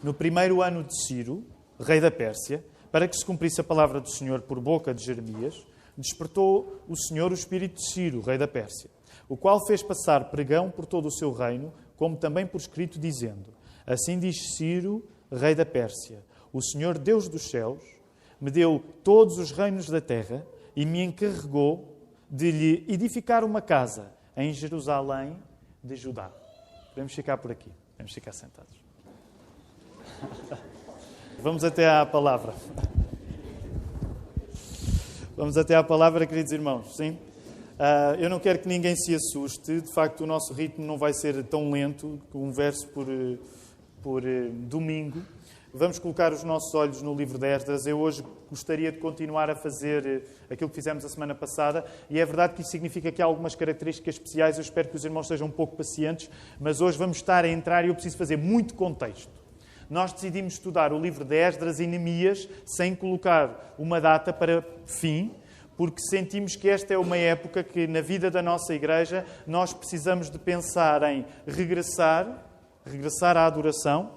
no primeiro ano de Ciro, rei da Pérsia, para que se cumprisse a palavra do Senhor por boca de Jeremias, despertou o Senhor o espírito de Ciro, rei da Pérsia, o qual fez passar pregão por todo o seu reino, como também por escrito, dizendo: Assim diz Ciro, rei da Pérsia: O Senhor Deus dos céus me deu todos os reinos da terra e me encarregou de lhe edificar uma casa em Jerusalém de Judá. Podemos ficar por aqui, podemos ficar sentados. Vamos até à palavra. Vamos até à palavra, queridos irmãos, sim? Eu não quero que ninguém se assuste. De facto, o nosso ritmo não vai ser tão lento, um verso por domingo. Vamos colocar os nossos olhos no livro de Esdras. Eu hoje gostaria de continuar a fazer aquilo que fizemos a semana passada. E é verdade que isso significa que há algumas características especiais. Eu espero que os irmãos sejam um pouco pacientes. Mas hoje vamos estar a entrar e eu preciso fazer muito contexto. Nós decidimos estudar o livro de Esdras e Neemias sem colocar uma data para fim, porque sentimos que esta é uma época que, na vida da nossa igreja, nós precisamos de pensar em regressar à adoração.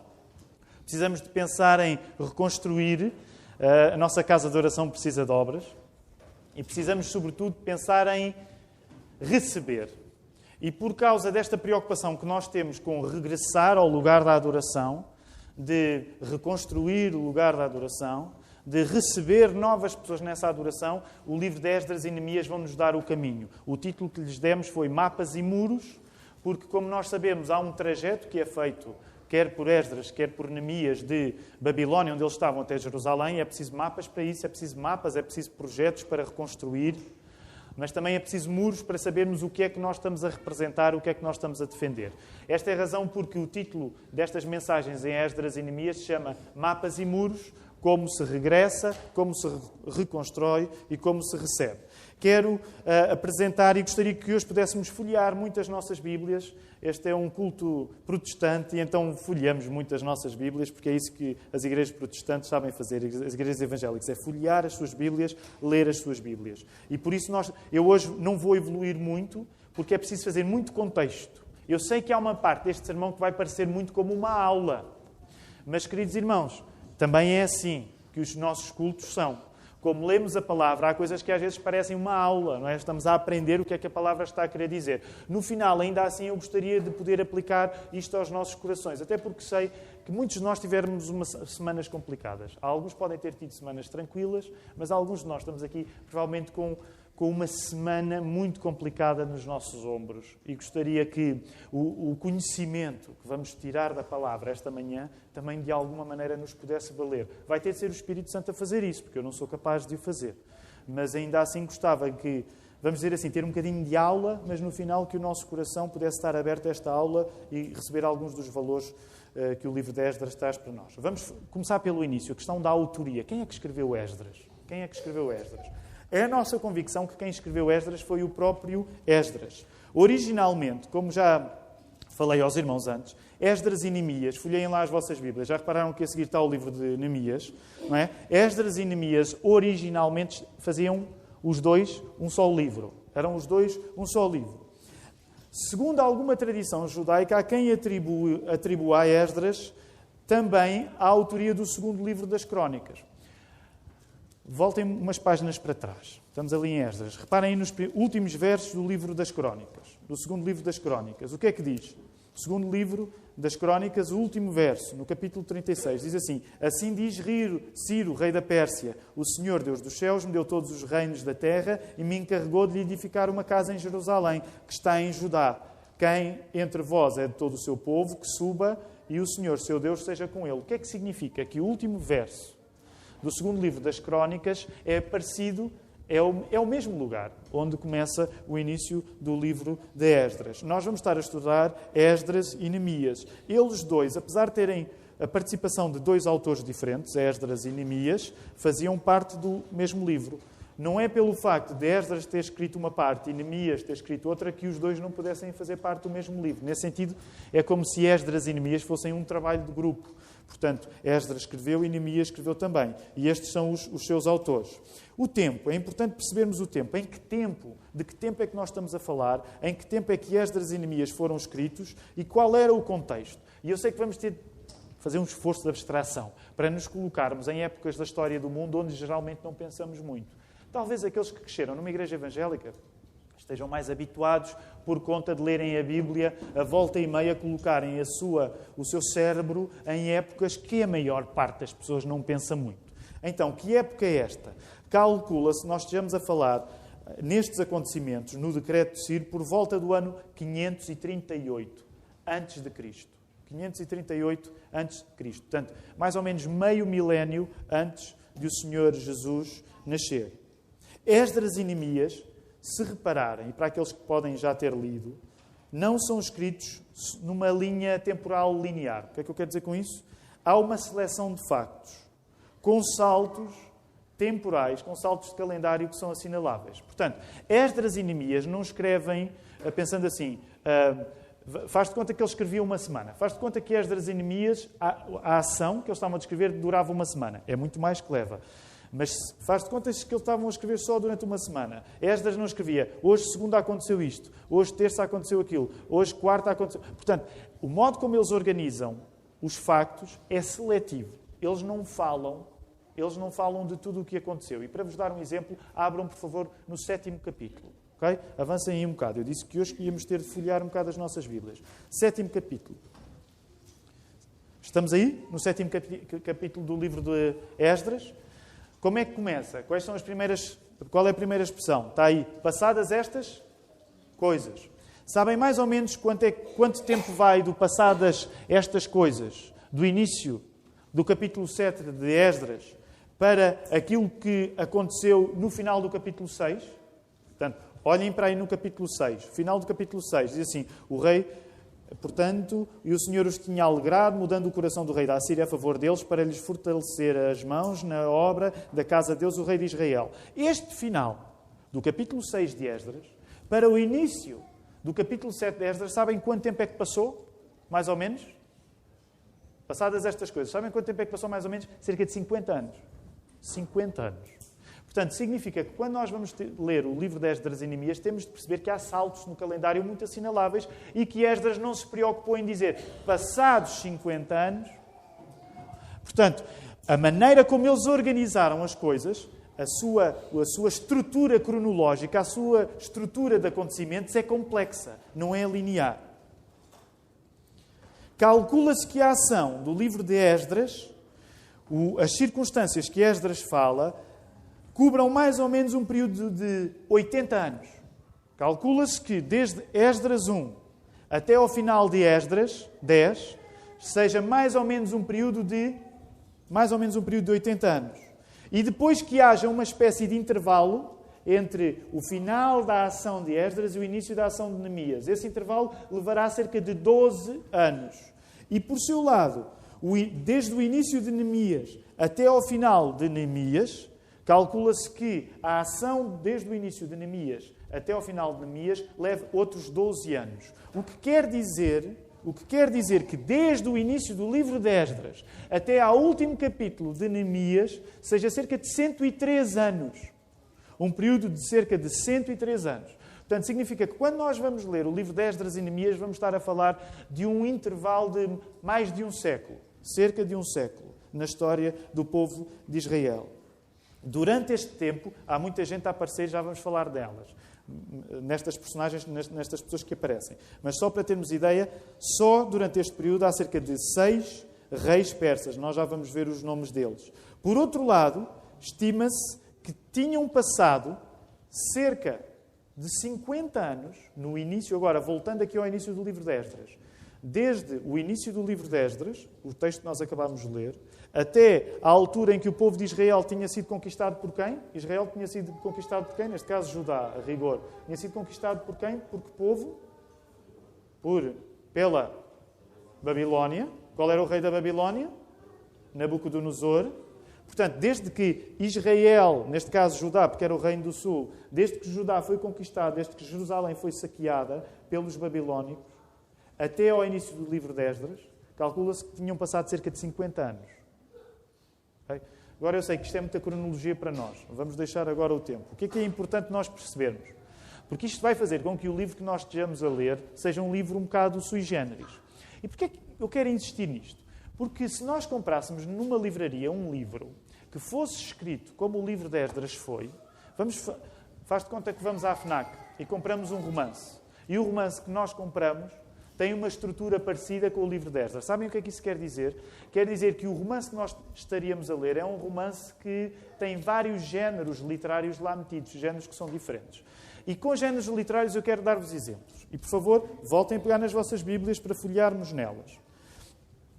Precisamos de pensar em reconstruir. A nossa casa de oração precisa de obras. E precisamos, sobretudo, de pensar em receber. E por causa desta preocupação que nós temos com regressar ao lugar da adoração, de reconstruir o lugar da adoração, de receber novas pessoas nessa adoração, o livro de Esdras e Neemias vão nos dar o caminho. O título que lhes demos foi Mapas e Muros, porque, como nós sabemos, há um trajeto que é feito quer por Esdras, quer por Neemias, de Babilónia, onde eles estavam, até Jerusalém. É preciso mapas para isso, é preciso projetos para reconstruir, mas também é preciso muros para sabermos o que é que nós estamos a representar, o que é que nós estamos a defender. Esta é a razão porque o título destas mensagens em Esdras e Neemias se chama Mapas e Muros, como se regressa, como se reconstrói e como se recebe. Quero apresentar e gostaria que hoje pudéssemos folhear muitas nossas Bíblias. Este é um culto protestante e então folheamos muitas nossas Bíblias, porque é isso que as igrejas protestantes sabem fazer, as igrejas evangélicas, é folhear as suas Bíblias, ler as suas Bíblias. E por isso eu hoje não vou evoluir muito, porque é preciso fazer muito contexto. Eu sei que há uma parte deste sermão que vai parecer muito como uma aula, mas, queridos irmãos, também é assim que os nossos cultos são. Como lemos a palavra, há coisas que às vezes parecem uma aula, não é? Estamos a aprender o que é que a palavra está a querer dizer. No final, ainda assim, eu gostaria de poder aplicar isto aos nossos corações, até porque sei que muitos de nós tivemos semanas complicadas. Alguns podem ter tido semanas tranquilas, mas alguns de nós estamos aqui provavelmente com uma semana muito complicada nos nossos ombros. E gostaria que o conhecimento que vamos tirar da palavra esta manhã também de alguma maneira nos pudesse valer. Vai ter de ser o Espírito Santo a fazer isso, porque eu não sou capaz de o fazer. Mas ainda assim gostava que, vamos dizer assim, ter um bocadinho de aula, mas no final que o nosso coração pudesse estar aberto a esta aula e receber alguns dos valores que o livro de Esdras traz para nós. Vamos começar pelo início, a questão da autoria. Quem é que escreveu Esdras? Quem é que escreveu Esdras? É a nossa convicção que quem escreveu Esdras foi o próprio Esdras. Originalmente, como já falei aos irmãos antes, Esdras e Neemias, folheiem lá as vossas Bíblias, já repararam que a seguir está o livro de Neemias, não é? Esdras e Neemias originalmente faziam os dois um só livro. Eram os dois um só livro. Segundo alguma tradição judaica, há quem atribua a Esdras também a autoria do segundo livro das Crónicas. Voltem umas páginas para trás. Estamos ali em Esdras. Reparem aí nos últimos versos do livro das Crónicas, do segundo livro das Crónicas. O que é que diz? O segundo livro das Crónicas, o último verso, no capítulo 36, diz assim: Assim diz Ciro, rei da Pérsia: O Senhor, Deus dos céus, me deu todos os reinos da terra e me encarregou de lhe edificar uma casa em Jerusalém, que está em Judá. Quem entre vós é de todo o seu povo, que suba, e o Senhor, seu Deus, seja com ele. O que é que significa? Que o último verso do segundo livro das Crónicas é parecido, é o mesmo lugar onde começa o início do livro de Esdras. Nós vamos estar a estudar Esdras e Neemias. Eles dois, apesar de terem a participação de dois autores diferentes, Esdras e Neemias, faziam parte do mesmo livro. Não é pelo facto de Esdras ter escrito uma parte e Neemias ter escrito outra que os dois não pudessem fazer parte do mesmo livro. Nesse sentido, é como se Esdras e Neemias fossem um trabalho de grupo. Portanto, Esdras escreveu e Neemias escreveu também. E estes são os seus autores. O tempo. É importante percebermos o tempo. Em que tempo? De que tempo é que nós estamos a falar? Em que tempo é que Esdras e Neemias foram escritos? E qual era o contexto? E eu sei que vamos ter de fazer um esforço de abstração, para nos colocarmos em épocas da história do mundo onde geralmente não pensamos muito. Talvez aqueles que cresceram numa igreja evangélica estejam mais habituados, por conta de lerem a Bíblia, a volta e meia colocarem o seu cérebro em épocas que a maior parte das pessoas não pensa muito. Então, que época é esta? Calcula-se, nós estejamos a falar nestes acontecimentos, no decreto de Ciro, por volta do ano 538 a.C. 538 a.C. Portanto, mais ou menos meio milénio antes de o Senhor Jesus nascer. Esdras e Neemias, se repararem, e para aqueles que podem já ter lido, não são escritos numa linha temporal linear. O que é que eu quero dizer com isso? Há uma seleção de factos, com saltos temporais, com saltos de calendário que são assinaláveis. Portanto, Esdras e Neemias não escrevem pensando assim, faz de conta que ele escrevia uma semana. Faz de conta que Esdras e Neemias, a ação que eles estavam a descrever durava uma semana. É muito mais que leva. Mas faz de conta que eles estavam a escrever só durante uma semana. Esdras não escrevia, hoje segunda aconteceu isto, hoje terça aconteceu aquilo, hoje quarta aconteceu... Portanto, o modo como eles organizam os factos é seletivo. Eles não falam de tudo o que aconteceu. E para vos dar um exemplo, abram, por favor, no 7º capítulo. Okay? Avancem aí um bocado. Eu disse que hoje íamos ter de folhear um bocado as nossas Bíblias. 7º capítulo. Estamos aí? No 7º capítulo do livro de Esdras. Como é que começa? Quais são as primeiras... Qual é a primeira expressão? Está aí. Passadas estas coisas. Sabem mais ou menos quanto tempo vai do passadas estas coisas, do início do capítulo 7 de Esdras, para aquilo que aconteceu no final do capítulo 6? Portanto, olhem para aí no capítulo 6. Final do capítulo 6. Diz assim, o rei... Portanto, e o Senhor os tinha alegrado, mudando o coração do rei da Assíria a favor deles, para lhes fortalecer as mãos na obra da casa de Deus, o rei de Israel. Este final do capítulo 6 de Esdras, para o início do capítulo 7 de Esdras, sabem quanto tempo é que passou? Mais ou menos? Passadas estas coisas, sabem quanto tempo é que passou mais ou menos? Cerca de 50 anos. 50 anos. Portanto, significa que quando nós vamos ler o livro de Esdras e Neemias, temos de perceber que há saltos no calendário muito assinaláveis e que Esdras não se preocupou em dizer passados 50 anos. Portanto, a maneira como eles organizaram as coisas, a sua estrutura cronológica, a sua estrutura de acontecimentos é complexa, não é linear. Calcula-se que a ação do livro de Esdras, as circunstâncias que Esdras fala, cubram mais ou menos um período de 80 anos. Calcula-se que desde Esdras 1 até ao final de Esdras 10, seja mais ou menos um período de 80 anos. E depois que haja uma espécie de intervalo entre o final da ação de Esdras e o início da ação de Neemias. Esse intervalo levará cerca de 12 anos. E por seu lado, desde o início de Neemias até ao final de Neemias, calcula-se que a ação desde o início de Neemias até ao final de Neemias leva outros 12 anos. O que quer dizer que desde o início do livro de Esdras até ao último capítulo de Neemias seja cerca de 103 anos. Um período de cerca de 103 anos. Portanto, significa que quando nós vamos ler o livro de Esdras e Neemias, vamos estar a falar de um intervalo de mais de um século. Cerca de um século na história do povo de Israel. Durante este tempo, há muita gente a aparecer, já vamos falar delas, nestas personagens, nestas pessoas que aparecem. Mas só para termos ideia, só durante este período há cerca de 6 reis persas. Nós já vamos ver os nomes deles. Por outro lado, estima-se que tinham passado cerca de 50 anos, no início, agora voltando aqui ao início do livro de Esdras, desde o início do livro de Esdras, o texto que nós acabámos de ler, até à altura em que o povo de Israel tinha sido conquistado por quem? Israel tinha sido conquistado por quem? Neste caso, Judá, a rigor. Tinha sido conquistado por quem? Por que povo? Pela Babilónia. Qual era o rei da Babilónia? Nabucodonosor. Portanto, desde que Israel, neste caso Judá, porque era o reino do sul, desde que Judá foi conquistado, desde que Jerusalém foi saqueada pelos babilónicos, até ao início do livro de Esdras, calcula-se que tinham passado cerca de 50 anos. Okay? Agora eu sei que isto é muita cronologia para nós. Vamos deixar agora o tempo. O que é importante nós percebermos? Porque isto vai fazer com que o livro que nós estejamos a ler seja um livro um bocado sui generis. E porquê é que eu quero insistir nisto? Porque se nós comprássemos numa livraria um livro que fosse escrito como o livro de Esdras foi, faz de conta que vamos à FNAC e compramos um romance. E o romance que nós compramos tem uma estrutura parecida com o livro de Esdras. Sabem o que é que isso quer dizer? Quer dizer que o romance que nós estaríamos a ler é um romance que tem vários géneros literários lá metidos, géneros que são diferentes. E com géneros literários eu quero dar-vos exemplos. E, por favor, voltem a pegar nas vossas Bíblias para folhearmos nelas.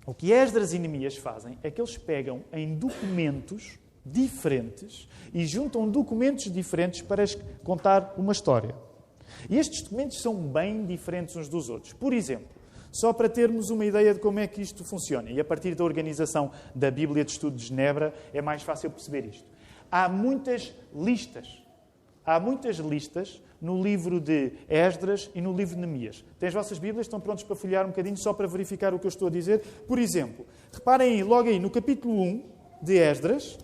O que Esdras e Neemias fazem é que eles pegam em documentos diferentes e juntam documentos diferentes para contar uma história. E estes documentos são bem diferentes uns dos outros. Por exemplo, só para termos uma ideia de como é que isto funciona, e a partir da organização da Bíblia de Estudo de Genebra é mais fácil perceber isto. Há muitas listas. Há muitas listas no livro de Esdras e no livro de Neemias. Tem as vossas Bíblias? Estão prontos para folhear um bocadinho só para verificar o que eu estou a dizer? Por exemplo, reparem aí, logo aí, no capítulo 1 de Esdras,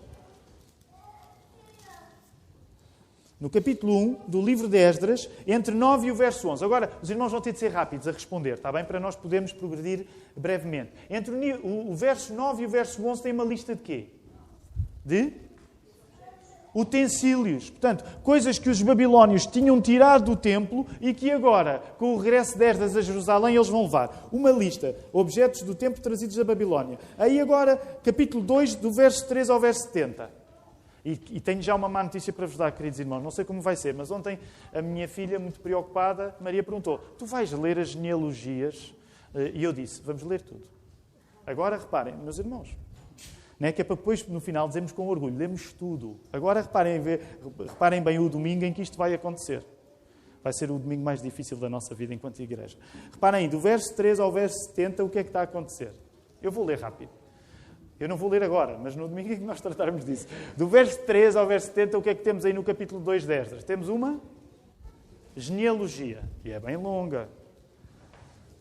no capítulo 1 do livro de Esdras, entre 9 e o verso 11. Agora, os irmãos vão ter de ser rápidos a responder, está bem? Para nós podermos progredir brevemente. Entre o verso 9 e o verso 11 tem uma lista de quê? De utensílios. Portanto, coisas que os babilónios tinham tirado do templo e que agora, com o regresso de Esdras a Jerusalém, eles vão levar. Uma lista. Objetos do templo trazidos da Babilónia. Aí agora, capítulo 2, do verso 3 ao verso 70. E tenho já uma má notícia para vos dar, queridos irmãos. Não sei como vai ser, mas ontem a minha filha, muito preocupada, Maria perguntou: tu vais ler as genealogias? E eu disse: vamos ler tudo. Agora reparem, meus irmãos, não é que é para depois, no final, dizermos com orgulho: lemos tudo. Agora reparem bem o domingo em que isto vai acontecer. Vai ser o domingo mais difícil da nossa vida enquanto igreja. Reparem, do verso 3 ao verso 70, o que é que está a acontecer? Eu vou ler rápido. Eu não vou ler agora, mas no domingo é que nós tratarmos disso. Do verso 3 ao verso 70, o que é que temos aí no capítulo 2 de Esdras? Temos uma genealogia, e é bem longa.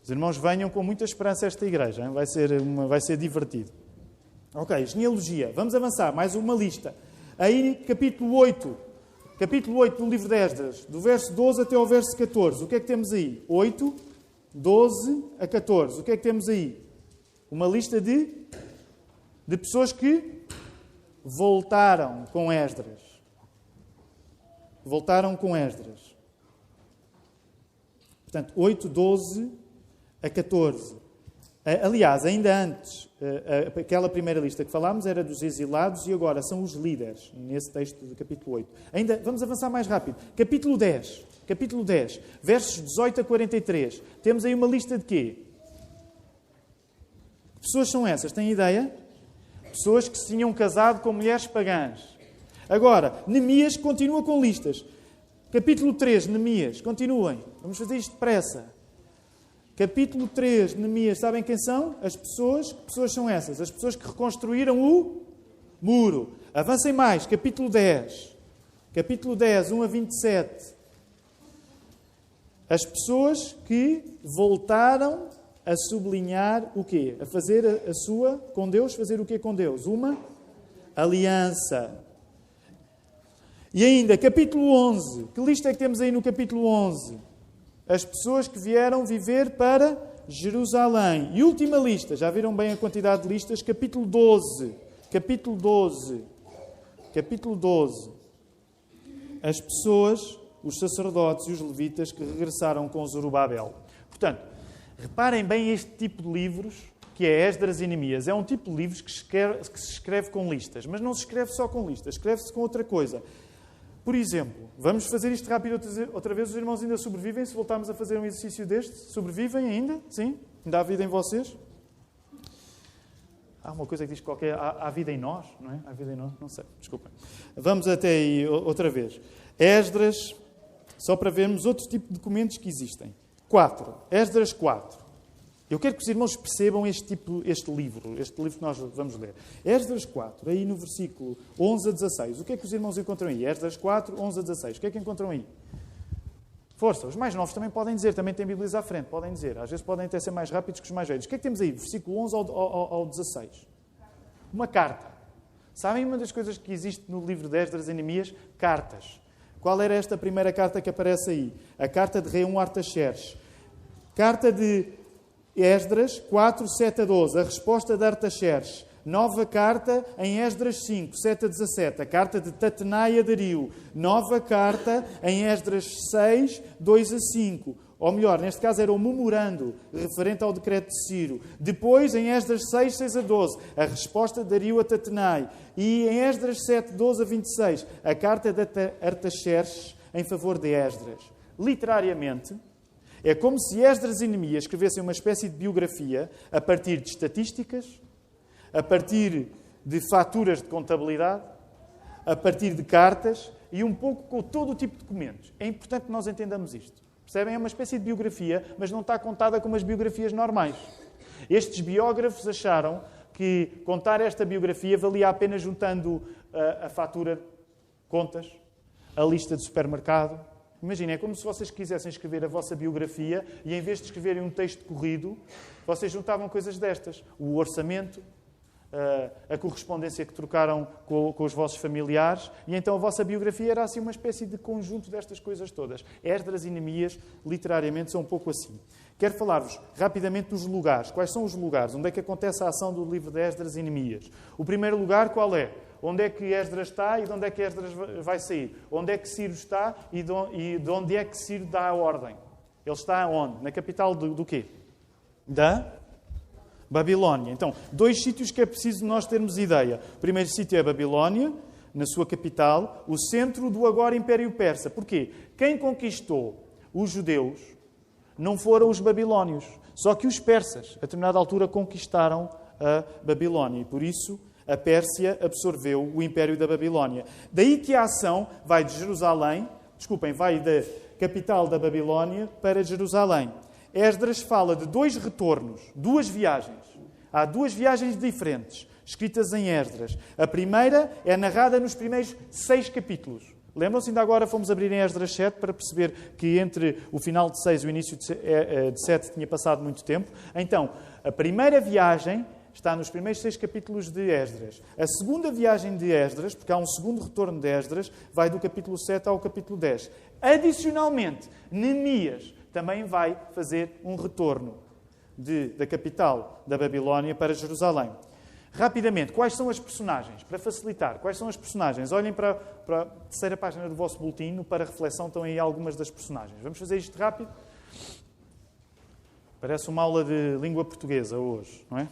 Os irmãos venham com muita esperança a esta igreja, hein? Vai ser divertido. Ok, genealogia. Vamos avançar, mais uma lista. Aí, capítulo 8 do livro de Esdras, do verso 12 até ao verso 14. O que é que temos aí? 8, 12 a 14. O que é que temos aí? Uma lista de pessoas que voltaram com Esdras. Voltaram com Esdras. Portanto, 8, 12 a 14. Aliás, ainda antes, aquela primeira lista que falámos era dos exilados e agora são os líderes, nesse texto do capítulo 8. Ainda, vamos avançar mais rápido. Capítulo 10, versos 18 a 43. Temos aí uma lista de quê? Que pessoas são essas? Têm ideia? Pessoas que se tinham casado com mulheres pagãs. Agora, Neemias continua com listas. Capítulo 3, Neemias. Continuem. Vamos fazer isto depressa. Capítulo 3, Neemias. Sabem quem são? As pessoas. Que pessoas são essas? As pessoas que reconstruíram o muro. Avancem mais. Capítulo 10. Capítulo 10, 1 a 27. As pessoas que voltaram a sublinhar o quê? A fazer a sua, com Deus, fazer o quê com Deus? Uma aliança. E ainda, capítulo 11. Que lista é que temos aí no capítulo 11? As pessoas que vieram viver para Jerusalém. E última lista, já viram bem a quantidade de listas? Capítulo 12. Capítulo 12. Capítulo 12. As pessoas, os sacerdotes e os levitas que regressaram com Zorobabel. Portanto, reparem bem este tipo de livros, que é Esdras e Neemias. É um tipo de livros que se escreve com listas. Mas não se escreve só com listas, escreve-se com outra coisa. Por exemplo, vamos fazer isto rápido outra vez. Os irmãos ainda sobrevivem se voltarmos a fazer um exercício deste? Sobrevivem ainda? Sim? Ainda há vida em vocês? Há uma coisa que diz qualquer... Há vida em nós, não é? Há vida em nós? Não sei, desculpem. Vamos até aí outra vez. Esdras, só para vermos outro tipo de documentos que existem. 4. Esdras 4. Eu quero que os irmãos percebam este livro que nós vamos ler. Esdras 4, aí no versículo 11 a 16. O que é que os irmãos encontram aí? Esdras 4, 11 a 16. O que é que encontram aí? Força, os mais novos também podem dizer, também têm Bíblias à frente, podem dizer. Às vezes podem até ser mais rápidos que os mais velhos. O que é que temos aí? Versículo 11 ao 16. Uma carta. Sabem uma das coisas que existe no livro de Esdras e Neemias? Cartas. Qual era esta primeira carta que aparece aí? A carta de Reum Artaxerxes. Carta de Esdras 4, 7 a 12. A resposta de Artaxerxes. Nova carta em Esdras 5, 7 a 17. A carta de Tatenai a Dario. Nova carta em Esdras 6, 2 a 5. Ou melhor, neste caso era o memorando referente ao decreto de Ciro. Depois, em Esdras 6, 6 a 12, a resposta de Dario a Tatenai. E em Esdras 7, 12 a 26, a carta de Artaxerxes em favor de Esdras. Literariamente, é como se Esdras e Neemias escrevessem uma espécie de biografia a partir de estatísticas, a partir de faturas de contabilidade, a partir de cartas e um pouco com todo o tipo de documentos. É importante que nós entendamos isto. Percebem? É uma espécie de biografia, mas não está contada como as biografias normais. Estes biógrafos acharam que contar esta biografia valia a pena juntando a fatura, contas, a lista de supermercado. Imaginem, é como se vocês quisessem escrever a vossa biografia e em vez de escreverem um texto corrido, vocês juntavam coisas destas. O orçamento, a correspondência que trocaram com os vossos familiares, e então a vossa biografia era assim uma espécie de conjunto destas coisas todas. Esdras e Neemias, literariamente, são um pouco assim. Quero falar-vos rapidamente dos lugares. Quais são os lugares? Onde é que acontece a ação do livro de Esdras e Neemias? O primeiro lugar, qual é? Onde é que Esdras está e de onde é que Esdras vai sair? Onde é que Ciro está e de onde é que Ciro dá a ordem? Ele está onde? Na capital do quê? Da Babilónia. Então, dois sítios que é preciso nós termos ideia. O primeiro sítio é a Babilónia, na sua capital, o centro do agora Império Persa. Porquê? Quem conquistou os judeus não foram os babilónios. Só que os persas, a determinada altura, conquistaram a Babilónia. E por isso, a Pérsia absorveu o Império da Babilónia. Daí que a ação vai de Jerusalém, vai da capital da Babilónia para Jerusalém. Esdras fala de dois retornos, duas viagens. Há duas viagens diferentes, escritas em Esdras. A primeira é narrada nos primeiros 6 capítulos. Lembram-se? Ainda agora fomos abrir em Esdras 7 para perceber que entre o final de 6 e o início de 7 tinha passado muito tempo. Então, a primeira viagem está nos primeiros 6 capítulos de Esdras. A segunda viagem de Esdras, porque há um segundo retorno de Esdras, vai do capítulo 7 ao capítulo 10. Adicionalmente, Neemias também vai fazer um retorno da capital da Babilónia para Jerusalém. Rapidamente, quais são as personagens? Para facilitar, quais são as personagens? Olhem para a terceira página do vosso boletim, para reflexão estão aí algumas das personagens. Vamos fazer isto rápido? Parece uma aula de língua portuguesa hoje, não é?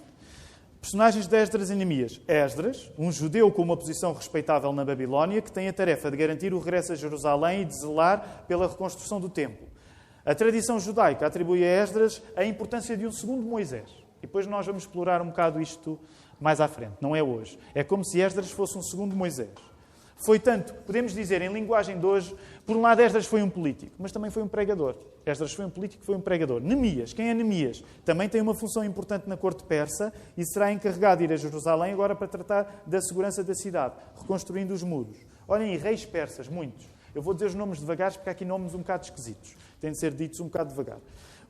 Personagens de Esdras e Neemias. Esdras, um judeu com uma posição respeitável na Babilónia, que tem a tarefa de garantir o regresso a Jerusalém e de zelar pela reconstrução do templo. A tradição judaica atribui a Esdras a importância de um segundo Moisés. E depois nós vamos explorar um bocado isto mais à frente. Não é hoje. É como se Esdras fosse um segundo Moisés. Foi tanto, podemos dizer, em linguagem de hoje, por um lado Esdras foi um político, mas também foi um pregador. Esdras foi um político, foi um pregador. Neemias, quem é Neemias? Também tem uma função importante na corte persa e será encarregado de ir a Jerusalém agora para tratar da segurança da cidade, reconstruindo os muros. Olhem aí, reis persas, muitos. Eu vou dizer os nomes devagar, porque há aqui nomes um bocado esquisitos. Têm de ser ditos um bocado devagar.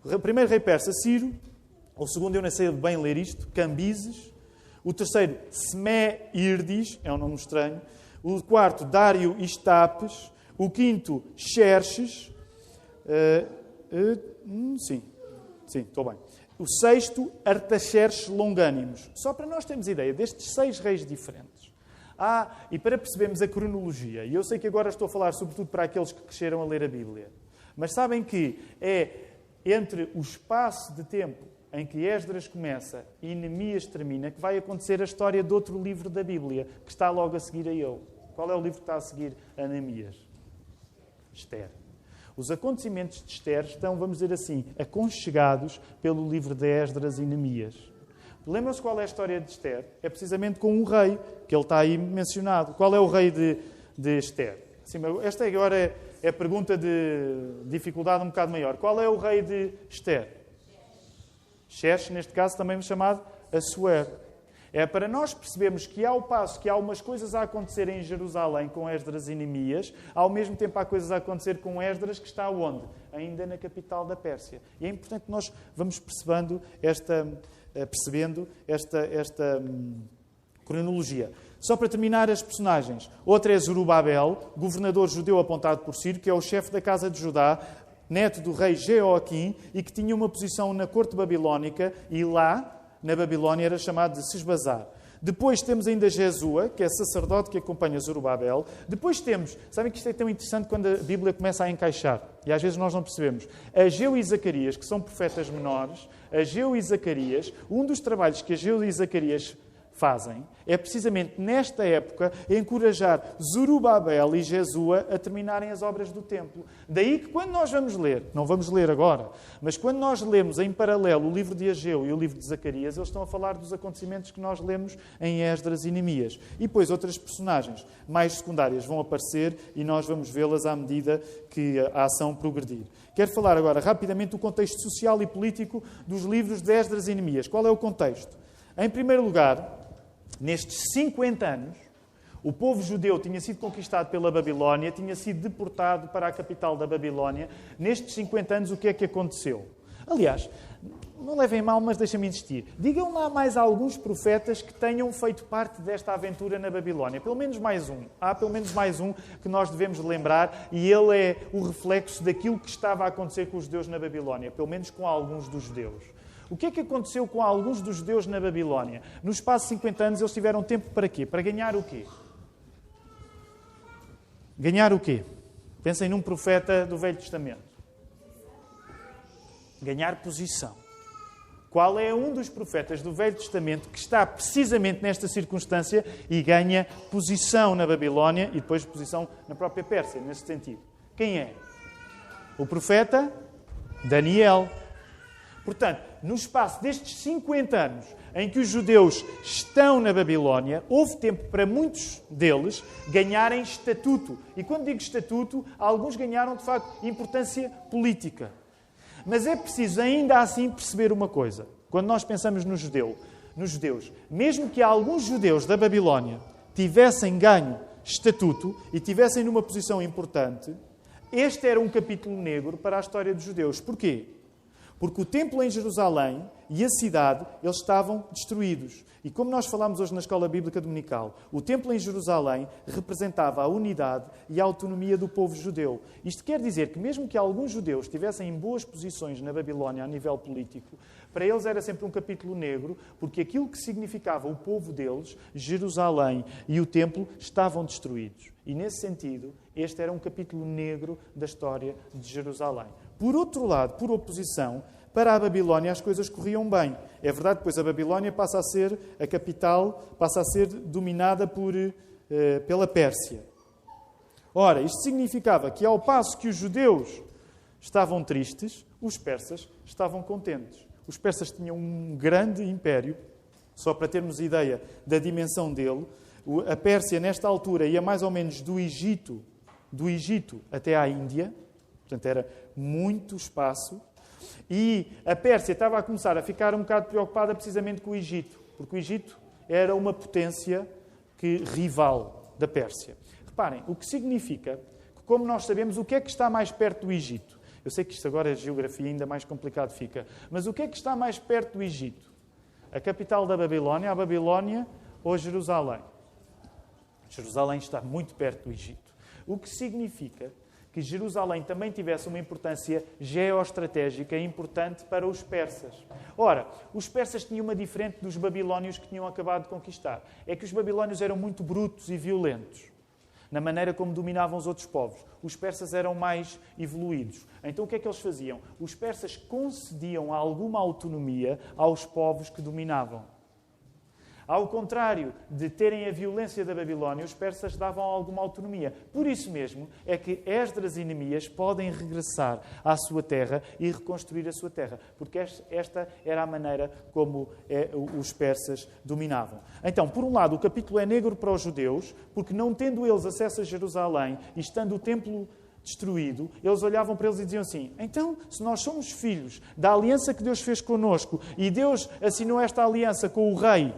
O primeiro rei persa, Ciro. O segundo, eu nem sei bem ler isto, Cambises. O terceiro, Semé-Irdes, é um nome estranho. O quarto, Dário Estapes. O quinto, Xerxes. Sim, estou bem. O sexto, Artaxerxes Longânimos. Só para nós termos ideia destes 6 reis diferentes. E para percebermos a cronologia, e eu sei que agora estou a falar sobretudo para aqueles que cresceram a ler a Bíblia, mas sabem que é entre o espaço de tempo em que Esdras começa e Neemias termina que vai acontecer a história de outro livro da Bíblia, que está logo a seguir a ele. Qual é o livro que está a seguir a Neemias? Ester. Os acontecimentos de Ester estão, vamos dizer assim, aconchegados pelo livro de Esdras e Neemias. Lembram-se qual é a história de Ester? É precisamente com um rei, que ele está aí mencionado. Qual é o rei de Ester? Assim, esta agora é a pergunta de dificuldade um bocado maior. Qual é o rei de Ester? Xerxes, neste caso, também chamado Assuero. É para nós percebermos que, ao passo que há umas coisas a acontecer em Jerusalém com Esdras e Neemias, ao mesmo tempo há coisas a acontecer com Esdras, que está onde? Ainda na capital da Pérsia. E é importante que nós vamos percebendo esta cronologia. Só para terminar as personagens. Outra é Zorobabel, governador judeu apontado por Ciro, que é o chefe da casa de Judá, neto do rei Jeoaquim, e que tinha uma posição na corte babilónica, e lá, na Babilónia, era chamado de Sesbazar. Depois temos ainda Jesua, que é sacerdote que acompanha Zorobabel. Depois temos, sabem que isto é tão interessante quando a Bíblia começa a encaixar, e às vezes nós não percebemos, Ageu e Zacarias, que são profetas menores. Ageu e Zacarias, um dos trabalhos que Ageu e Zacarias fazem é precisamente nesta época encorajar Zorobabel e Jesua a terminarem as obras do templo. Daí que quando nós vamos ler, não vamos ler agora, mas quando nós lemos em paralelo o livro de Ageu e o livro de Zacarias, eles estão a falar dos acontecimentos que nós lemos em Esdras e Neemias. E depois outras personagens mais secundárias vão aparecer e nós vamos vê-las à medida que a ação progredir. Quero falar agora rapidamente do contexto social e político dos livros de Esdras e Neemias. Qual é o contexto? Em primeiro lugar, nestes 50 anos, o povo judeu tinha sido conquistado pela Babilónia, tinha sido deportado para a capital da Babilónia. Nestes 50 anos, o que é que aconteceu? Aliás, não levem mal, mas deixem-me insistir. Digam lá mais alguns profetas que tenham feito parte desta aventura na Babilónia. Pelo menos mais um. Há pelo menos mais um que nós devemos lembrar, e ele é o reflexo daquilo que estava a acontecer com os judeus na Babilónia, pelo menos com alguns dos judeus. O que é que aconteceu com alguns dos judeus na Babilónia? No espaço de 50 anos, eles tiveram tempo para quê? Para ganhar o quê? Ganhar o quê? Pensem num profeta do Velho Testamento. Ganhar posição. Qual é um dos profetas do Velho Testamento que está precisamente nesta circunstância e ganha posição na Babilónia e depois posição na própria Pérsia, nesse sentido? Quem é? O profeta Daniel. Portanto, no espaço destes 50 anos em que os judeus estão na Babilónia, houve tempo para muitos deles ganharem estatuto. E quando digo estatuto, alguns ganharam, de facto, importância política. Mas é preciso ainda assim perceber uma coisa. Quando nós pensamos nos judeus, mesmo que alguns judeus da Babilónia tivessem ganho estatuto e tivessem numa posição importante, este era um capítulo negro para a história dos judeus. Porquê? Porque o templo em Jerusalém e a cidade, eles estavam destruídos. E como nós falámos hoje na Escola Bíblica Dominical, o templo em Jerusalém representava a unidade e a autonomia do povo judeu. Isto quer dizer que mesmo que alguns judeus estivessem em boas posições na Babilónia a nível político, para eles era sempre um capítulo negro, porque aquilo que significava o povo deles, Jerusalém e o templo, estavam destruídos. E nesse sentido, este era um capítulo negro da história de Jerusalém. Por outro lado, por oposição, para a Babilónia as coisas corriam bem. É verdade, depois a Babilónia passa a ser a capital, passa a ser dominada pela Pérsia. Ora, isto significava que ao passo que os judeus estavam tristes, os persas estavam contentes. Os persas tinham um grande império, só para termos ideia da dimensão dele. A Pérsia, nesta altura, ia mais ou menos do Egito até à Índia. Portanto, era muito espaço. E a Pérsia estava a começar a ficar um bocado preocupada precisamente com o Egito, porque o Egito era uma potência rival da Pérsia. Reparem, o que significa que, como nós sabemos, o que é que está mais perto do Egito? Eu sei que isto agora, a geografia ainda mais complicado fica, mas o que é que está mais perto do Egito? A capital da Babilónia, a Babilónia ou Jerusalém? Jerusalém está muito perto do Egito. O que significa que Jerusalém também tivesse uma importância geoestratégica importante para os persas. Ora, os persas tinham uma diferente dos babilónios que tinham acabado de conquistar. É que os babilónios eram muito brutos e violentos na maneira como dominavam os outros povos. Os persas eram mais evoluídos. Então o que é que eles faziam? Os persas concediam alguma autonomia aos povos que dominavam. Ao contrário de terem a violência da Babilónia, os persas davam alguma autonomia. Por isso mesmo é que Esdras e Neemias podem regressar à sua terra e reconstruir a sua terra, porque esta era a maneira como os persas dominavam. Então, por um lado, o capítulo é negro para os judeus, porque não tendo eles acesso a Jerusalém e estando o templo destruído, eles olhavam para eles e diziam assim: então, se nós somos filhos da aliança que Deus fez connosco e Deus assinou esta aliança com o rei.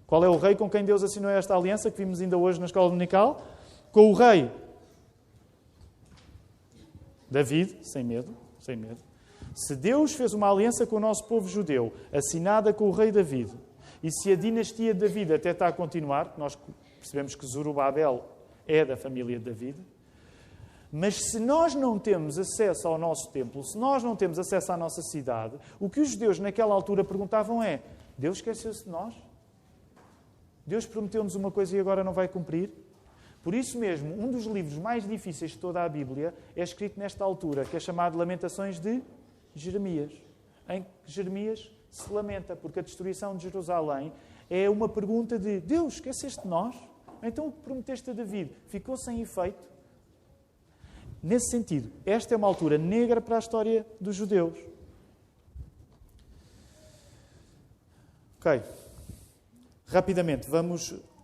Qual é o rei com quem Deus assinou esta aliança, que vimos ainda hoje na escola dominical? Com o rei David, sem medo. Se Deus fez uma aliança com o nosso povo judeu, assinada com o rei David, e se a dinastia de David até está a continuar, nós percebemos que Zorobabel é da família de David, Mas se nós não temos acesso ao nosso templo, se nós não temos acesso à nossa cidade, o que os judeus naquela altura perguntavam é: Deus esqueceu-se de nós? Deus prometeu-nos uma coisa e agora não vai cumprir? Por isso mesmo, um dos livros mais difíceis de toda a Bíblia é escrito nesta altura, que é chamado Lamentações de Jeremias, em que Jeremias se lamenta, porque a destruição de Jerusalém é uma pergunta de: Deus, esqueceste de nós? Então o que prometeste a David ficou sem efeito? Nesse sentido, esta é uma altura negra para a história dos judeus. Ok. Rapidamente,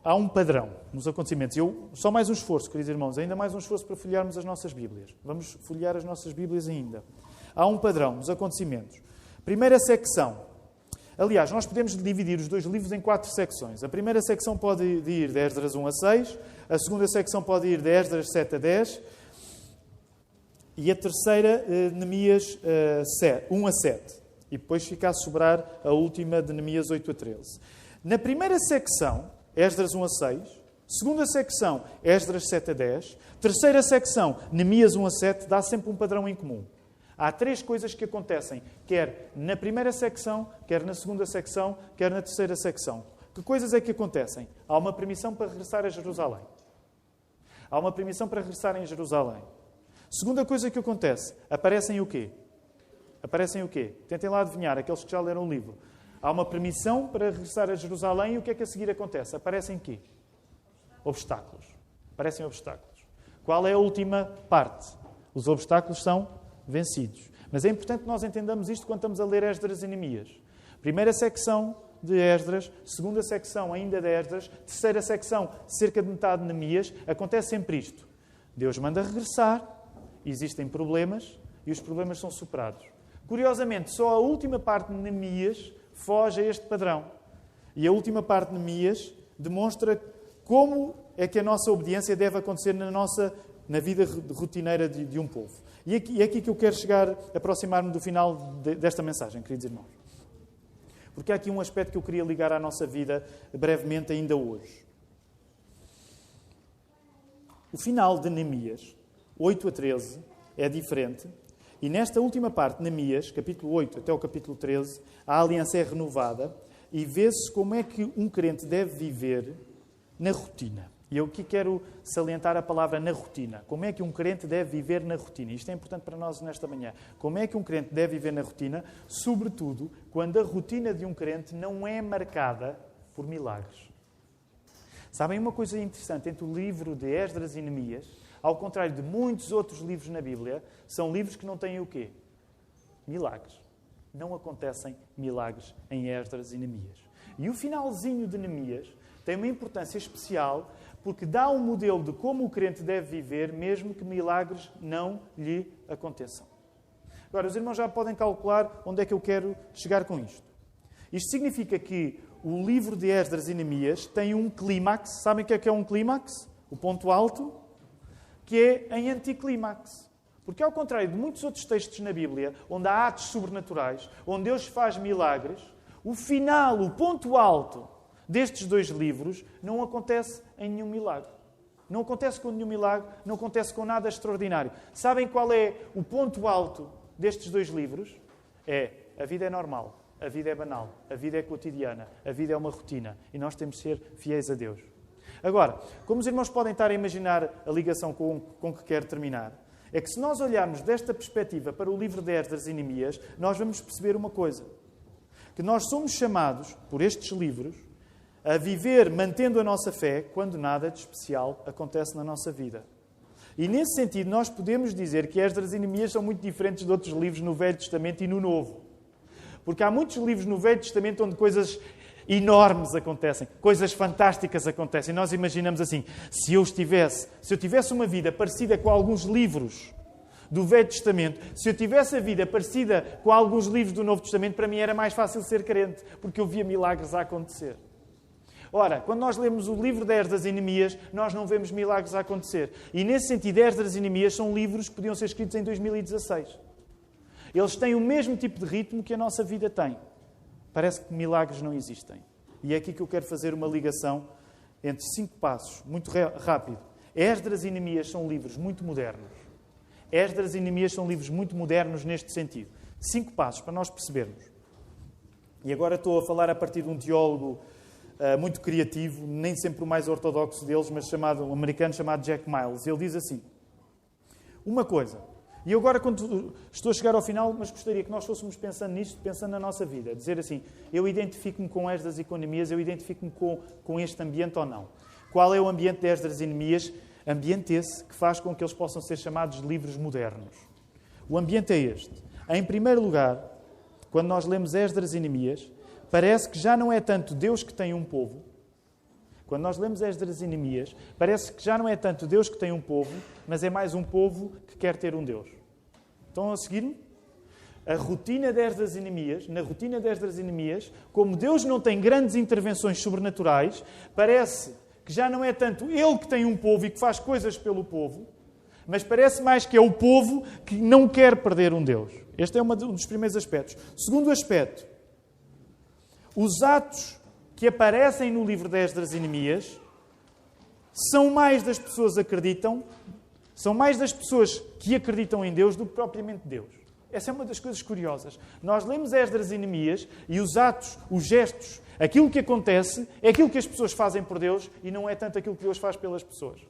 há um padrão nos acontecimentos. Só mais um esforço, queridos irmãos, ainda mais um esforço para folhearmos as nossas Bíblias. Vamos folhear as nossas Bíblias ainda. Há um padrão nos acontecimentos. Primeira secção. Aliás, nós podemos dividir os dois livros em 4 secções. A primeira secção pode ir de Esdras 1 a 6, a segunda secção pode ir de Esdras 7 a 10 e a terceira, Neemias 1 a 7. E depois fica a sobrar a última de Neemias 8 a 13. Na primeira secção, Esdras 1 a 6, segunda secção, Esdras 7 a 10, terceira secção, Neemias 1 a 7, dá sempre um padrão em comum. Há 3 coisas que acontecem, quer na primeira secção, quer na segunda secção, quer na terceira secção. Que coisas é que acontecem? Há uma permissão para regressar a Jerusalém. Há uma permissão para regressar em Jerusalém. Segunda coisa que acontece, aparecem o quê? Aparecem o quê? Tentem lá adivinhar, aqueles que já leram o livro. Há uma permissão para regressar a Jerusalém e o que é que a seguir acontece? Aparecem quê? Obstáculos. Aparecem obstáculos. Qual é a última parte? Os obstáculos são vencidos. Mas é importante que nós entendamos isto quando estamos a ler Esdras e Neemias. Primeira secção de Esdras, segunda secção ainda de Esdras, terceira secção, cerca de metade de Neemias, acontece sempre isto. Deus manda regressar, existem problemas e os problemas são superados. Curiosamente, só a última parte de Neemias foge a este padrão. E a última parte de Neemias demonstra como é que a nossa obediência deve acontecer na vida rotineira de um povo. E é aqui que eu quero aproximar-me do final desta mensagem, queridos irmãos. Porque há aqui um aspecto que eu queria ligar à nossa vida brevemente ainda hoje. O final de Neemias, 8 a 13, é diferente. E nesta última parte de Neemias, capítulo 8 até o capítulo 13, a aliança é renovada e vê-se como é que um crente deve viver na rotina. E eu aqui quero salientar a palavra na rotina. Como é que um crente deve viver na rotina? Isto é importante para nós nesta manhã. Como é que um crente deve viver na rotina? Sobretudo quando a rotina de um crente não é marcada por milagres. Sabem uma coisa interessante entre o livro de Esdras e Neemias? Ao contrário de muitos outros livros na Bíblia, são livros que não têm o quê? Milagres. Não acontecem milagres em Esdras e Neemias. E o finalzinho de Neemias tem uma importância especial porque dá um modelo de como o crente deve viver, mesmo que milagres não lhe aconteçam. Agora, os irmãos já podem calcular onde é que eu quero chegar com isto. Isto significa que o livro de Esdras e Neemias tem um clímax. Sabem o que é um clímax? O ponto alto, que é em anticlímax. Porque, ao contrário de muitos outros textos na Bíblia, onde há atos sobrenaturais, onde Deus faz milagres, o final, o ponto alto destes 2 livros não acontece em nenhum milagre. Não acontece com nenhum milagre, não acontece com nada extraordinário. Sabem qual é o ponto alto destes 2 livros? A vida é normal, a vida é banal, a vida é cotidiana, a vida é uma rotina e nós temos de ser fiéis a Deus. Agora, como os irmãos podem estar a imaginar a ligação com que quero terminar, é que se nós olharmos desta perspectiva para o livro de Esdras e Neemias, nós vamos perceber uma coisa. Que nós somos chamados, por estes livros, a viver mantendo a nossa fé quando nada de especial acontece na nossa vida. E nesse sentido, nós podemos dizer que Esdras e Neemias são muito diferentes de outros livros no Velho Testamento e no Novo. Porque há muitos livros no Velho Testamento onde coisas enormes acontecem, coisas fantásticas acontecem. Nós imaginamos assim, se eu tivesse uma vida parecida com alguns livros do Velho Testamento, se eu tivesse a vida parecida com alguns livros do Novo Testamento, para mim era mais fácil ser crente, porque eu via milagres a acontecer. Ora, quando nós lemos o livro de Esdras e Neemias, nós não vemos milagres a acontecer. E nesse sentido, Esdras e Neemias são livros que podiam ser escritos em 2016. Eles têm o mesmo tipo de ritmo que a nossa vida tem. Parece que milagres não existem. E é aqui que eu quero fazer uma ligação entre 5 passos, muito rápido. Esdras e Neemias são livros muito modernos. Esdras e Neemias são livros muito modernos neste sentido. 5 passos para nós percebermos. E agora estou a falar a partir de um teólogo muito criativo, nem sempre o mais ortodoxo deles, mas um americano chamado Jack Miles. Ele diz assim, uma coisa, e eu agora quando estou a chegar ao final, mas gostaria que nós fôssemos pensando nisto, pensando na nossa vida, dizer assim, eu identifico-me com Esdras e com Neemias, eu identifico-me com este ambiente ou não. Qual é o ambiente de Esdras e Neemias? Ambiente esse que faz com que eles possam ser chamados livros modernos. O ambiente é este. Em primeiro lugar, quando nós lemos Esdras e Neemias, parece que já não é tanto Deus que tem um povo. Quando nós lemos Esdras e Neemias, parece que já não é tanto Deus que tem um povo, mas é mais um povo que quer ter um Deus. Estão a seguir-me? A rotina de Esdras e Neemias, na rotina de Esdras e Neemias, como Deus não tem grandes intervenções sobrenaturais, parece que já não é tanto Ele que tem um povo e que faz coisas pelo povo, mas parece mais que é o povo que não quer perder um Deus. Este é um dos primeiros aspectos. Segundo aspecto, os atos que aparecem no livro de Esdras e Neemias são mais das pessoas que acreditam em Deus do que propriamente Deus. Essa é uma das coisas curiosas. Nós lemos Esdras e Neemias e os atos, os gestos, aquilo que acontece é aquilo que as pessoas fazem por Deus e não é tanto aquilo que Deus faz pelas pessoas.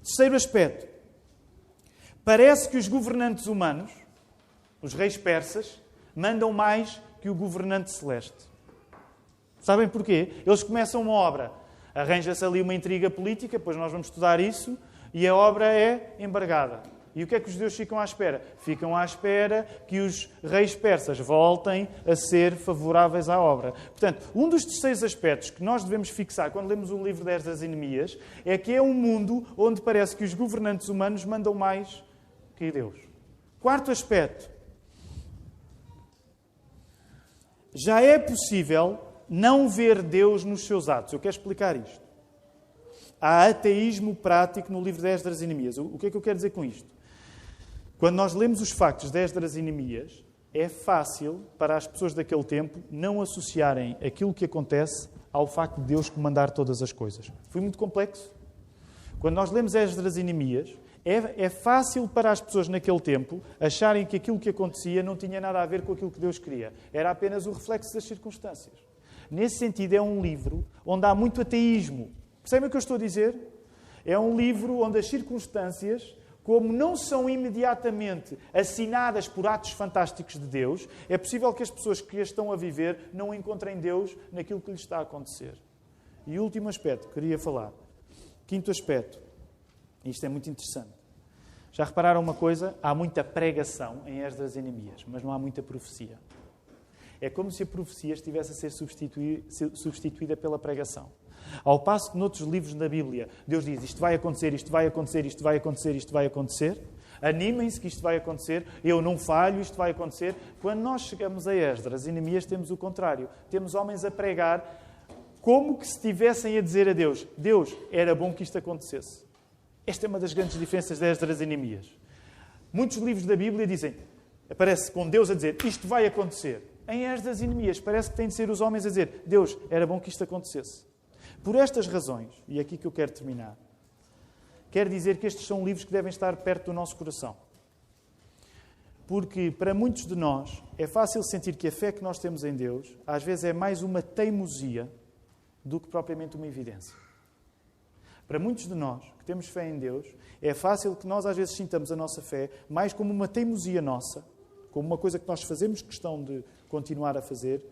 Terceiro aspecto. Parece que os governantes humanos, os reis persas, mandam mais que o governante celeste. Sabem porquê? Eles começam uma obra. Arranja-se ali uma intriga política, depois nós vamos estudar isso, e a obra é embargada. E o que é que os judeus ficam à espera? Ficam à espera que os reis persas voltem a ser favoráveis à obra. Portanto, um dos terceiros aspectos que nós devemos fixar quando lemos o livro de Esdras e Neemias é que é um mundo onde parece que os governantes humanos mandam mais que Deus. Quarto aspecto. Já é possível não ver Deus nos seus atos. Eu quero explicar isto. Há ateísmo prático no livro de Esdras e Neemias. O que é que eu quero dizer com isto? Quando nós lemos os factos de Esdras e Neemias, é fácil para as pessoas daquele tempo não associarem aquilo que acontece ao facto de Deus comandar todas as coisas. Foi muito complexo. Quando nós lemos Esdras e Neemias, é fácil para as pessoas naquele tempo acharem que aquilo que acontecia não tinha nada a ver com aquilo que Deus queria. Era apenas o reflexo das circunstâncias. Nesse sentido, é um livro onde há muito ateísmo. Percebem o que eu estou a dizer? É um livro onde as circunstâncias, como não são imediatamente assinadas por atos fantásticos de Deus, é possível que as pessoas que as estão a viver não encontrem Deus naquilo que lhes está a acontecer. E o último aspecto que queria falar. Quinto aspecto. Isto é muito interessante. Já repararam uma coisa? Há muita pregação em Esdras e Neemias, mas não há muita profecia. É como se a profecia estivesse a ser substituída pela pregação. Ao passo que noutros livros da Bíblia Deus diz isto vai acontecer, isto vai acontecer, isto vai acontecer, isto vai acontecer. Animem-se que isto vai acontecer, eu não falho, isto vai acontecer. Quando nós chegamos a Esdras e Neemias temos o contrário. Temos homens a pregar como que se estivessem a dizer a Deus, Deus, era bom que isto acontecesse. Esta é uma das grandes diferenças de Esdras e Neemias. Muitos livros da Bíblia dizem, aparece com Deus a dizer isto vai acontecer. Em Esdras e Neemias parece que têm de ser os homens a dizer Deus, era bom que isto acontecesse. Por estas razões, e é aqui que eu quero terminar, quero dizer que estes são livros que devem estar perto do nosso coração. Porque para muitos de nós é fácil sentir que a fé que nós temos em Deus às vezes é mais uma teimosia do que propriamente uma evidência. Para muitos de nós que temos fé em Deus, é fácil que nós às vezes sintamos a nossa fé mais como uma teimosia nossa, como uma coisa que nós fazemos questão de continuar a fazer.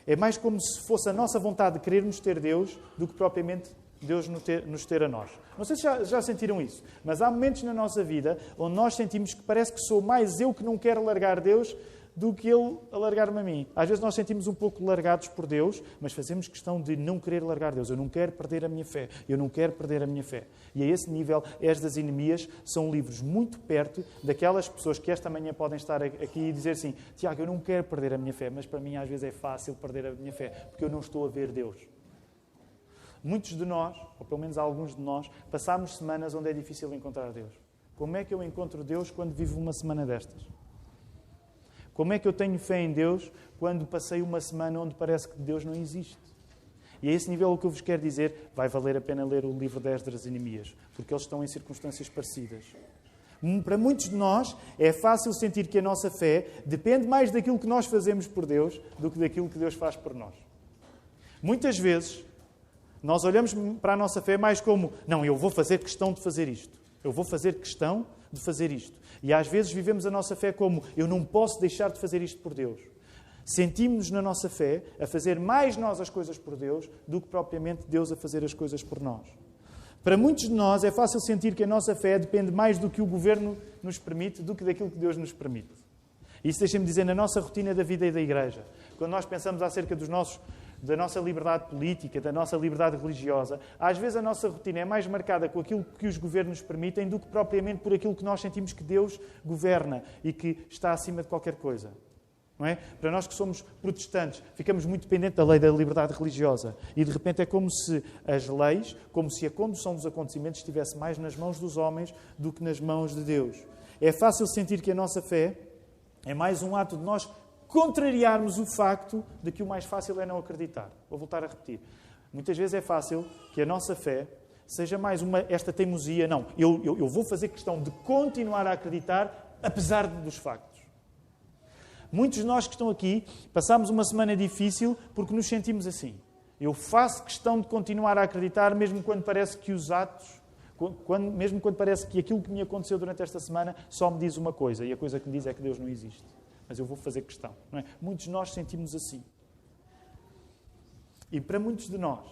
É mais como se fosse a nossa vontade de querermos ter Deus do que propriamente Deus nos ter a nós. Não sei se já sentiram isso, mas há momentos na nossa vida onde nós sentimos que parece que sou mais eu que não quero largar Deus do que Ele a largar-me a mim. Às vezes nós sentimos um pouco largados por Deus, mas fazemos questão de não querer largar Deus. Eu não quero perder a minha fé. Eu não quero perder a minha fé. E a esse nível, Esdras e Neemias são livros muito perto daquelas pessoas que esta manhã podem estar aqui e dizer assim, Tiago, eu não quero perder a minha fé, mas para mim às vezes é fácil perder a minha fé, porque eu não estou a ver Deus. Muitos de nós, ou pelo menos alguns de nós, passámos semanas onde é difícil encontrar Deus. Como é que eu encontro Deus quando vivo uma semana destas? Como é que eu tenho fé em Deus quando passei uma semana onde parece que Deus não existe? E a esse nível o que eu vos quero dizer, vai valer a pena ler o livro de Esdras e Neemias, porque eles estão em circunstâncias parecidas. Para muitos de nós é fácil sentir que a nossa fé depende mais daquilo que nós fazemos por Deus do que daquilo que Deus faz por nós. Muitas vezes nós olhamos para a nossa fé mais como, não, eu vou fazer questão de fazer isto. Eu vou fazer questão de fazer isto. E às vezes vivemos a nossa fé como, eu não posso deixar de fazer isto por Deus. Sentimos-nos na nossa fé a fazer mais nós as coisas por Deus do que propriamente Deus a fazer as coisas por nós. Para muitos de nós é fácil sentir que a nossa fé depende mais do que o Governo nos permite do que daquilo que Deus nos permite. Isso deixem-me dizer na nossa rotina da vida e da Igreja. Quando nós pensamos acerca da nossa liberdade política, da nossa liberdade religiosa, às vezes a nossa rotina é mais marcada com aquilo que os governos permitem do que propriamente por aquilo que nós sentimos que Deus governa e que está acima de qualquer coisa. Não é? Para nós que somos protestantes, ficamos muito dependentes da lei da liberdade religiosa. E de repente é como se as leis, como se a condução dos acontecimentos estivesse mais nas mãos dos homens do que nas mãos de Deus. É fácil sentir que a nossa fé é mais um ato de nós contrariarmos o facto de que o mais fácil é não acreditar. Vou voltar a repetir. Muitas vezes é fácil que a nossa fé seja mais esta teimosia. Não, eu vou fazer questão de continuar a acreditar apesar dos factos. Muitos de nós que estão aqui passamos uma semana difícil porque nos sentimos assim. Eu faço questão de continuar a acreditar mesmo quando parece que os atos, mesmo quando parece que aquilo que me aconteceu durante esta semana só me diz uma coisa. E a coisa que me diz é que Deus não existe. Mas eu vou fazer questão. Não é? Muitos de nós sentimos assim. E para muitos de nós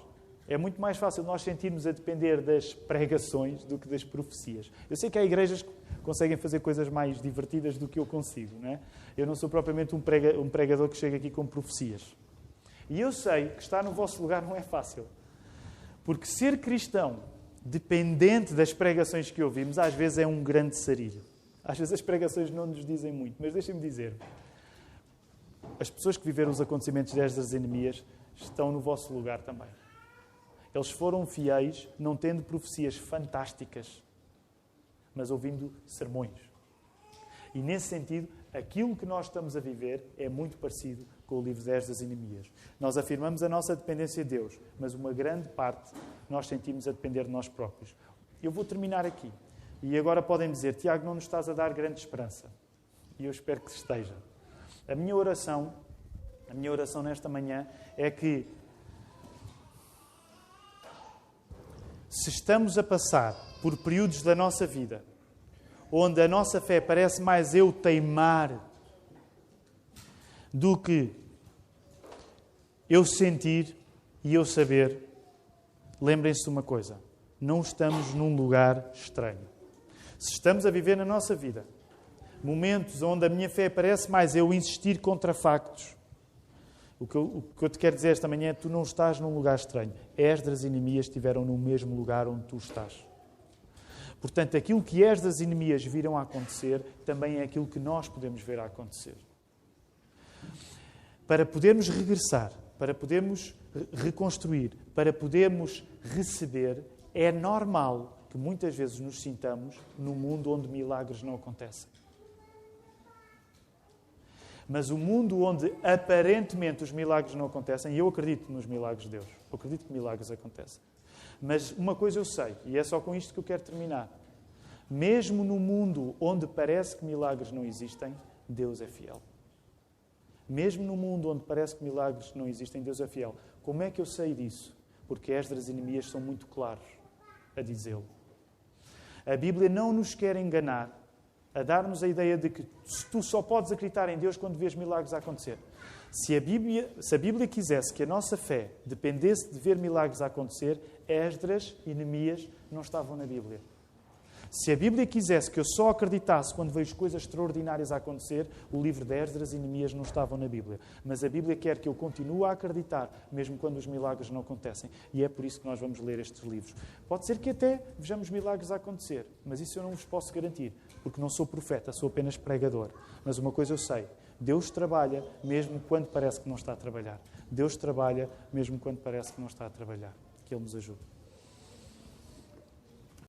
é muito mais fácil nós sentirmos a depender das pregações do que das profecias. Eu sei que há igrejas que conseguem fazer coisas mais divertidas do que eu consigo. Não é? Eu não sou propriamente um pregador que chega aqui com profecias. E eu sei que estar no vosso lugar não é fácil. Porque ser cristão, dependente das pregações que ouvimos, às vezes é um grande sarilho. Às vezes as pregações não nos dizem muito, mas deixem-me dizer, as pessoas que viveram os acontecimentos de Esdras e Neemias estão no vosso lugar também. Eles foram fiéis, não tendo profecias fantásticas, mas ouvindo sermões. E nesse sentido, aquilo que nós estamos a viver é muito parecido com o livro de Esdras e Neemias. Nós afirmamos a nossa dependência de Deus, mas uma grande parte nós sentimos a depender de nós próprios. Eu vou terminar aqui. E agora podem dizer, Tiago, não nos estás a dar grande esperança. E eu espero que esteja. A minha oração nesta manhã é que, se estamos a passar por períodos da nossa vida onde a nossa fé parece mais eu teimar do que eu sentir e eu saber, lembrem-se de uma coisa, não estamos num lugar estranho. Se estamos a viver na nossa vida momentos onde a minha fé parece mais eu insistir contra factos, o que eu te quero dizer esta manhã é que tu não estás num lugar estranho. Esdras e Neemias estiveram no mesmo lugar onde tu estás. Portanto, aquilo que Esdras e Neemias viram a acontecer também é aquilo que nós podemos ver a acontecer. Para podermos regressar, para podermos reconstruir, para podermos receber, é normal que muitas vezes nos sintamos num mundo onde milagres não acontecem. Mas o mundo onde aparentemente os milagres não acontecem, e eu acredito nos milagres de Deus, eu acredito que milagres acontecem. Mas uma coisa eu sei, e é só com isto que eu quero terminar. Mesmo no mundo onde parece que milagres não existem, Deus é fiel. Mesmo no mundo onde parece que milagres não existem, Deus é fiel. Como é que eu sei disso? Porque Esdras e Neemias são muito claros a dizê-lo. A Bíblia não nos quer enganar, a dar-nos a ideia de que tu só podes acreditar em Deus quando vês milagres a acontecer. Se a Bíblia quisesse que a nossa fé dependesse de ver milagres a acontecer, Esdras e Neemias não estavam na Bíblia. Se a Bíblia quisesse que eu só acreditasse quando vejo coisas extraordinárias a acontecer, o livro de Esdras e Neemias não estavam na Bíblia. Mas a Bíblia quer que eu continue a acreditar, mesmo quando os milagres não acontecem. E é por isso que nós vamos ler estes livros. Pode ser que até vejamos milagres a acontecer, mas isso eu não vos posso garantir, porque não sou profeta, sou apenas pregador. Mas uma coisa eu sei, Deus trabalha mesmo quando parece que não está a trabalhar. Deus trabalha mesmo quando parece que não está a trabalhar. Que Ele nos ajude.